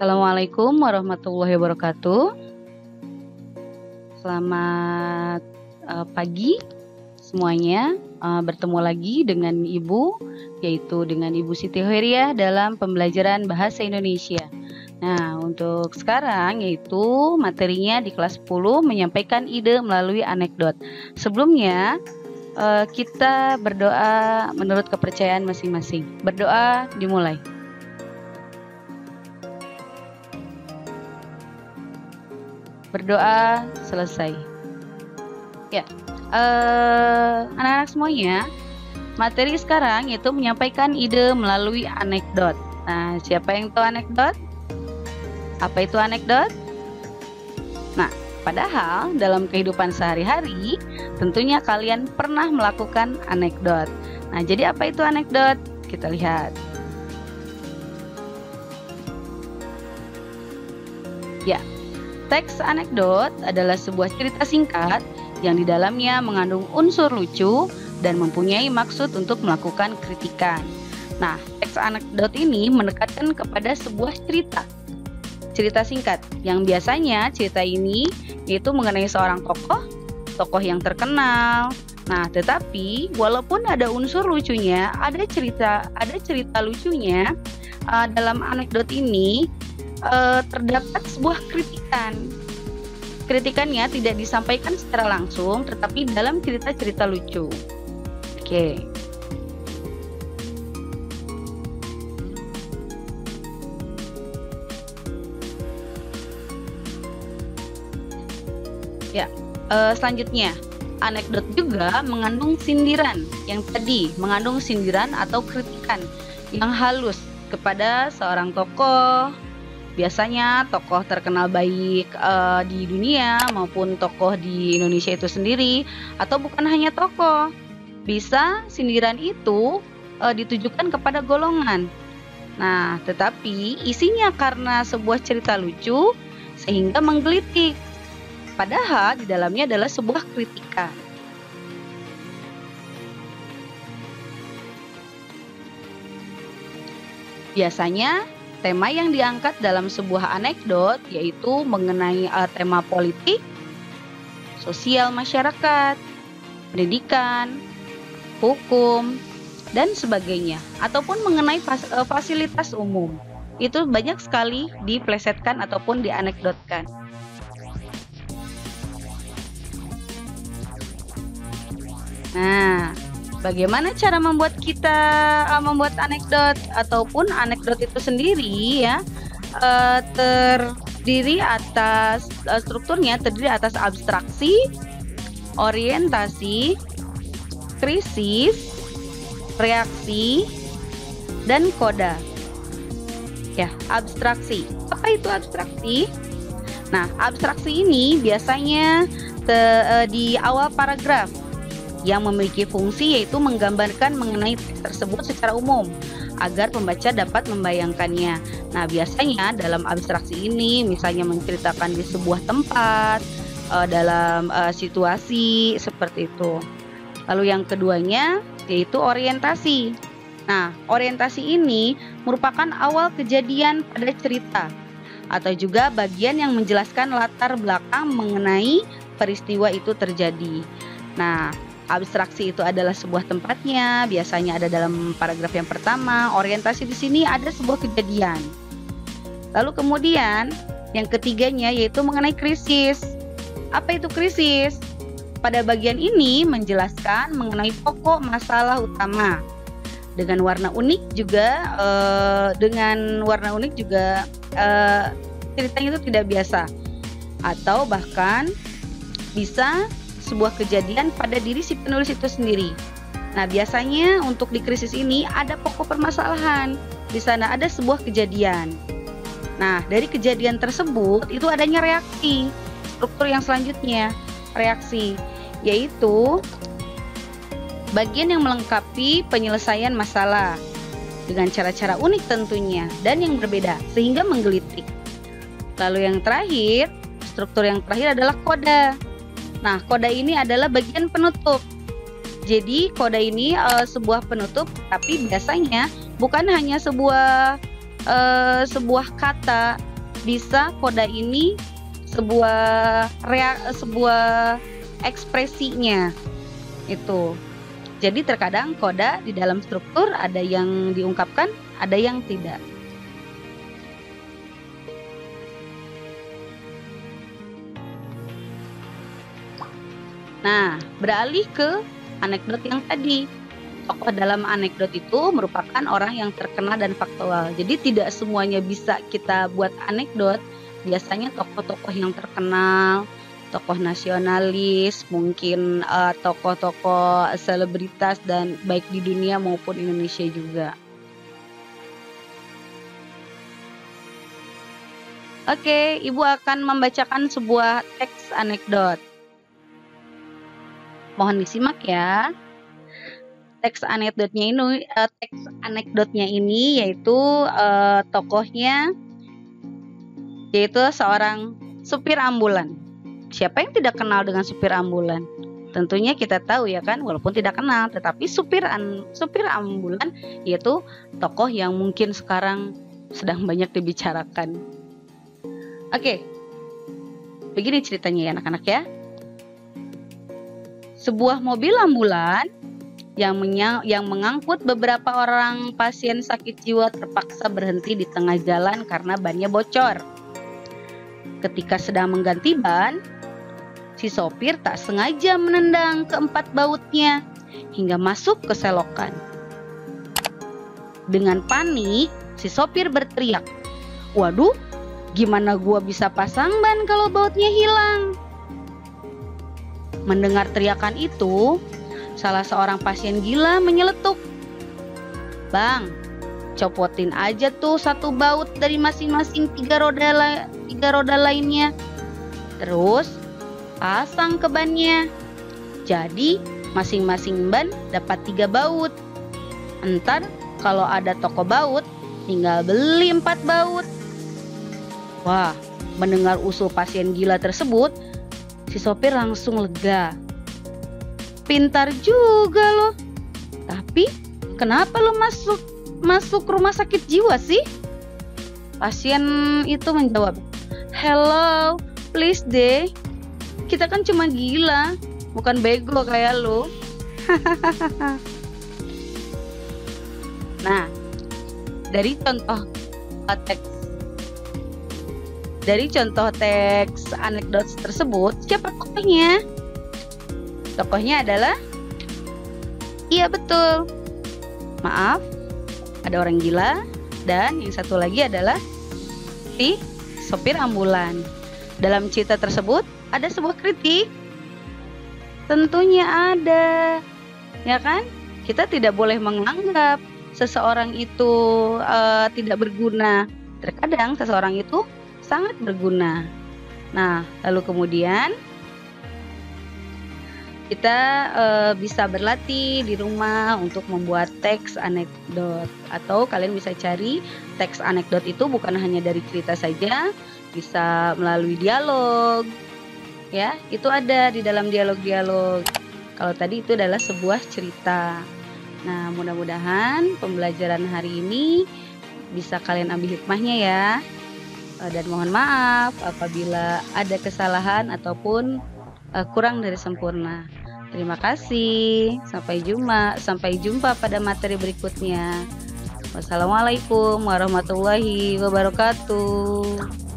Assalamualaikum warahmatullahi wabarakatuh. Selamat pagi semuanya. Bertemu lagi dengan Ibu, yaitu dengan Ibu Siti Hoiriah dalam pembelajaran Bahasa Indonesia. Nah, untuk sekarang yaitu materinya di kelas 10 menyampaikan ide melalui anekdot. Sebelumnya kita berdoa menurut kepercayaan masing-masing. Berdoa dimulai. Berdoa selesai. Ya, anak-anak semuanya, materi sekarang yaitu menyampaikan ide melalui anekdot. Nah, siapa yang tahu anekdot? Apa itu anekdot? Nah, padahal dalam kehidupan sehari-hari tentunya kalian pernah melakukan anekdot. Nah, jadi apa itu anekdot? Kita lihat. Ya, teks anekdot adalah sebuah cerita singkat yang di dalamnya mengandung unsur lucu dan mempunyai maksud untuk melakukan kritikan. Nah, teks anekdot ini mendekatkan kepada sebuah cerita singkat yang biasanya cerita ini yaitu mengenai seorang tokoh yang terkenal. Nah, tetapi walaupun ada unsur lucunya, ada cerita lucunya dalam anekdot ini terdapat sebuah kritikan. Kritikannya tidak disampaikan secara langsung, tetapi dalam cerita-cerita lucu. Oke. Ya, selanjutnya, anekdot juga mengandung sindiran. Yang tadi mengandung sindiran atau kritikan yang halus kepada seorang tokoh. Biasanya tokoh terkenal baik di dunia maupun tokoh di Indonesia itu sendiri, atau bukan hanya tokoh. Bisa sindiran itu ditujukan kepada golongan. Nah, tetapi isinya karena sebuah cerita lucu sehingga menggelitik. Padahal di dalamnya adalah sebuah kritikan. Biasanya tema yang diangkat dalam sebuah anekdot yaitu mengenai tema politik, sosial masyarakat, pendidikan, hukum, dan sebagainya, ataupun mengenai fasilitas umum. Itu banyak sekali diplesetkan ataupun dianekdotkan. Nah, bagaimana cara membuat membuat anekdot ataupun anekdot itu sendiri ya? Strukturnya terdiri atas abstraksi, orientasi, krisis, reaksi, dan koda. Ya, abstraksi. Apa itu abstraksi? Nah, abstraksi ini biasanya di awal paragraf yang memiliki fungsi yaitu menggambarkan mengenai teks tersebut secara umum agar pembaca dapat membayangkannya. Nah, biasanya dalam abstraksi ini misalnya menceritakan di sebuah tempat, dalam situasi seperti itu. Lalu yang keduanya yaitu orientasi. Nah, orientasi ini merupakan awal kejadian pada cerita atau juga bagian yang menjelaskan latar belakang mengenai peristiwa itu terjadi. Nah, abstraksi itu adalah sebuah tempatnya, biasanya ada dalam paragraf yang pertama. Orientasi di sini ada sebuah kejadian. Lalu kemudian yang ketiganya yaitu mengenai krisis. Apa itu krisis? Pada bagian ini menjelaskan mengenai pokok masalah utama. Dengan warna unik juga, ceritanya itu tidak biasa, atau bahkan bisa sebuah kejadian pada diri si penulis itu sendiri. Nah, biasanya untuk di krisis ini ada pokok permasalahan. Di sana ada sebuah kejadian. Nah, dari kejadian tersebut itu adanya reaksi. Struktur yang selanjutnya, reaksi, yaitu bagian yang melengkapi penyelesaian masalah dengan cara-cara unik tentunya dan yang berbeda sehingga menggelitik. Lalu yang terakhir, struktur yang terakhir adalah koda. Nah, koda ini adalah bagian penutup. Jadi, koda ini sebuah penutup, tapi biasanya bukan hanya sebuah kata bisa koda ini sebuah ekspresinya itu. Jadi terkadang koda di dalam struktur ada yang diungkapkan, ada yang tidak. Nah, beralih ke anekdot yang tadi. Tokoh dalam anekdot itu merupakan orang yang terkenal dan faktual. Jadi tidak semuanya bisa kita buat anekdot. Biasanya tokoh-tokoh yang terkenal, tokoh nasionalis, mungkin tokoh-tokoh selebritas dan baik di dunia maupun Indonesia juga. Oke, Ibu akan membacakan sebuah teks anekdot. Mohon disimak ya. Teks anekdotnya ini yaitu tokohnya yaitu seorang supir ambulan. Siapa yang tidak kenal dengan supir ambulan? Tentunya kita tahu ya kan, walaupun tidak kenal, tetapi supir ambulan yaitu tokoh yang mungkin sekarang sedang banyak dibicarakan. Oke, begini ceritanya ya anak-anak ya. Sebuah mobil ambulan yang mengangkut beberapa orang pasien sakit jiwa terpaksa berhenti di tengah jalan karena bannya bocor. Ketika sedang mengganti ban, si sopir tak sengaja menendang keempat bautnya hingga masuk ke selokan. Dengan panik, si sopir berteriak, "Waduh, gimana gua bisa pasang ban kalau bautnya hilang?" Mendengar teriakan itu, salah seorang pasien gila menyeletuk, "Bang, copotin aja tuh satu baut dari masing-masing tiga roda lainnya. Terus pasang ke bannya. Jadi masing-masing ban dapat 3 baut. Entar kalau ada toko baut, tinggal beli 4 baut." Wah, mendengar usul pasien gila tersebut, si sopir langsung lega. "Pintar juga lo. Tapi kenapa lo masuk rumah sakit jiwa sih?" Pasien itu menjawab, "Hello, please deh. Kita kan cuma gila, bukan bego kayak lo." Nah, dari contoh teks anekdot tersebut, siapa tokohnya? Tokohnya adalah, iya betul, maaf, ada orang gila, dan yang satu lagi adalah si sopir ambulan. Dalam cerita tersebut ada sebuah kritik? Tentunya ada, ya kan? Kita tidak boleh menganggap seseorang itu tidak berguna. Terkadang seseorang itu sangat berguna. Nah, lalu kemudian kita bisa berlatih di rumah untuk membuat teks anekdot, atau kalian bisa cari teks anekdot itu bukan hanya dari cerita saja, bisa melalui dialog. Ya, itu ada di dalam dialog-dialog. Kalau tadi itu adalah sebuah cerita. Nah, mudah-mudahan pembelajaran hari ini bisa kalian ambil hikmahnya ya. Dan mohon maaf apabila ada kesalahan ataupun kurang dari sempurna. Terima kasih. Sampai jumpa pada materi berikutnya. Wassalamualaikum warahmatullahi wabarakatuh.